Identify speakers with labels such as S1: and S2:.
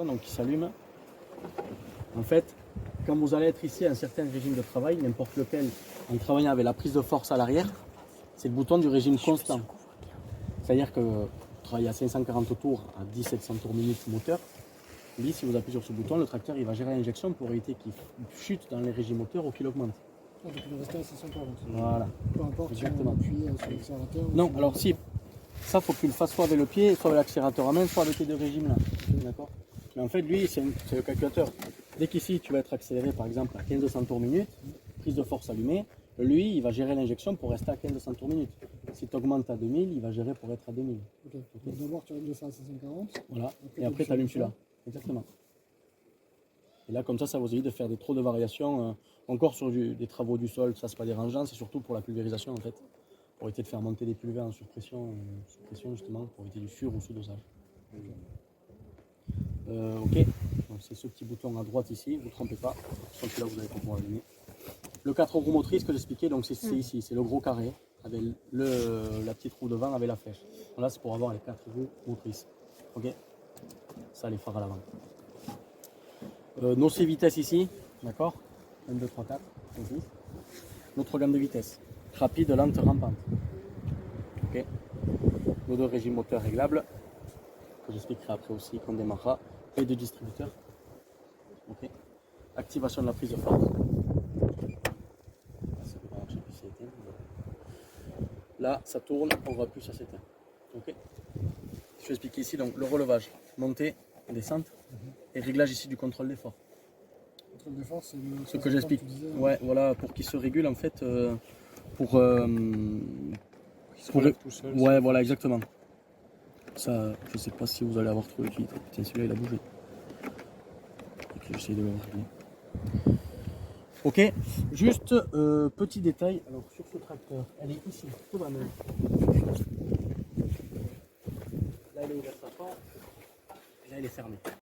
S1: Donc qui s'allume. En fait, quand vous allez être ici à un certain régime de travail, n'importe lequel, en travaillant avec la prise de force à l'arrière, c'est le bouton du régime constant. C'est-à-dire que vous travaillez à 540 tours à 1700 tours minute moteur. Lui, si vous appuyez sur ce bouton, le tracteur il va gérer l'injection pour éviter qu'il chute dans les régimes moteurs ou qu'il augmente.
S2: Ah, donc il va rester à 640.
S1: Voilà.
S2: Peu importe
S1: Exactement.
S2: si on appuie sur l'accélérateur.
S1: Non, alors si, ça faut que tu le fasses soit avec le pied, soit avec l'accélérateur à main, soit avec les deux régimes là. D'accord. Mais en fait, lui, c'est le calculateur. Dès qu'ici, tu vas être accéléré par exemple à 1500 tours minute, prise de force allumée, lui, il va gérer l'injection pour rester à 1500 tours minute. Si tu augmentes à 2000, il va gérer pour être à 2000.
S2: Ok. Donc d'abord, tu règles ça à 640.
S1: Voilà. Et après, tu allumes celui-là. Exactement. Et là, comme ça vous évite de faire des trop de variations. Encore sur des travaux du sol, ça c'est pas dérangeant, c'est surtout pour la pulvérisation en fait. Pour éviter de faire monter des pulvères en surpression justement, pour éviter du sur ou sous-dosage. Ok, donc c'est ce petit bouton à droite ici, vous ne trompez pas, sans que là vous allez pouvoir allumer. Le 4 roues motrices que j'expliquais, donc c'est ici, c'est le gros carré, avec la petite roue devant avec la flèche. Donc là c'est pour avoir les 4 roues motrices. Ok, ça les phares à l'avant. Nos 6 vitesses ici, d'accord, 1, 2, 3, 4, 5, 6. Notre gamme de vitesse, rapide, lente, rampante. Ok, nos deux régimes moteurs réglables, que j'expliquerai après aussi qu'on démarrera, et de distributeur. Ok, activation de la prise de force. Là, ça tourne, on voit plus, ça s'éteint. Ok. Je vais expliquer ici donc le relevage, montée, descente, et réglage ici du contrôle d'effort.
S2: Contrôle d'effort, c'est
S1: ce que j'explique. Ouais, voilà, pour qu'il se régule en fait, pour
S3: tout seul,
S1: ouais, voilà, exactement. Ça, je sais pas si vous allez avoir trouvé vite. Tiens, celui-là il a bougé. Ok, j'essaie de le régler. Ok, juste petit détail. Alors sur ce tracteur, elle est ici, tout va même. Là elle est ouverte à fond, là elle est fermée.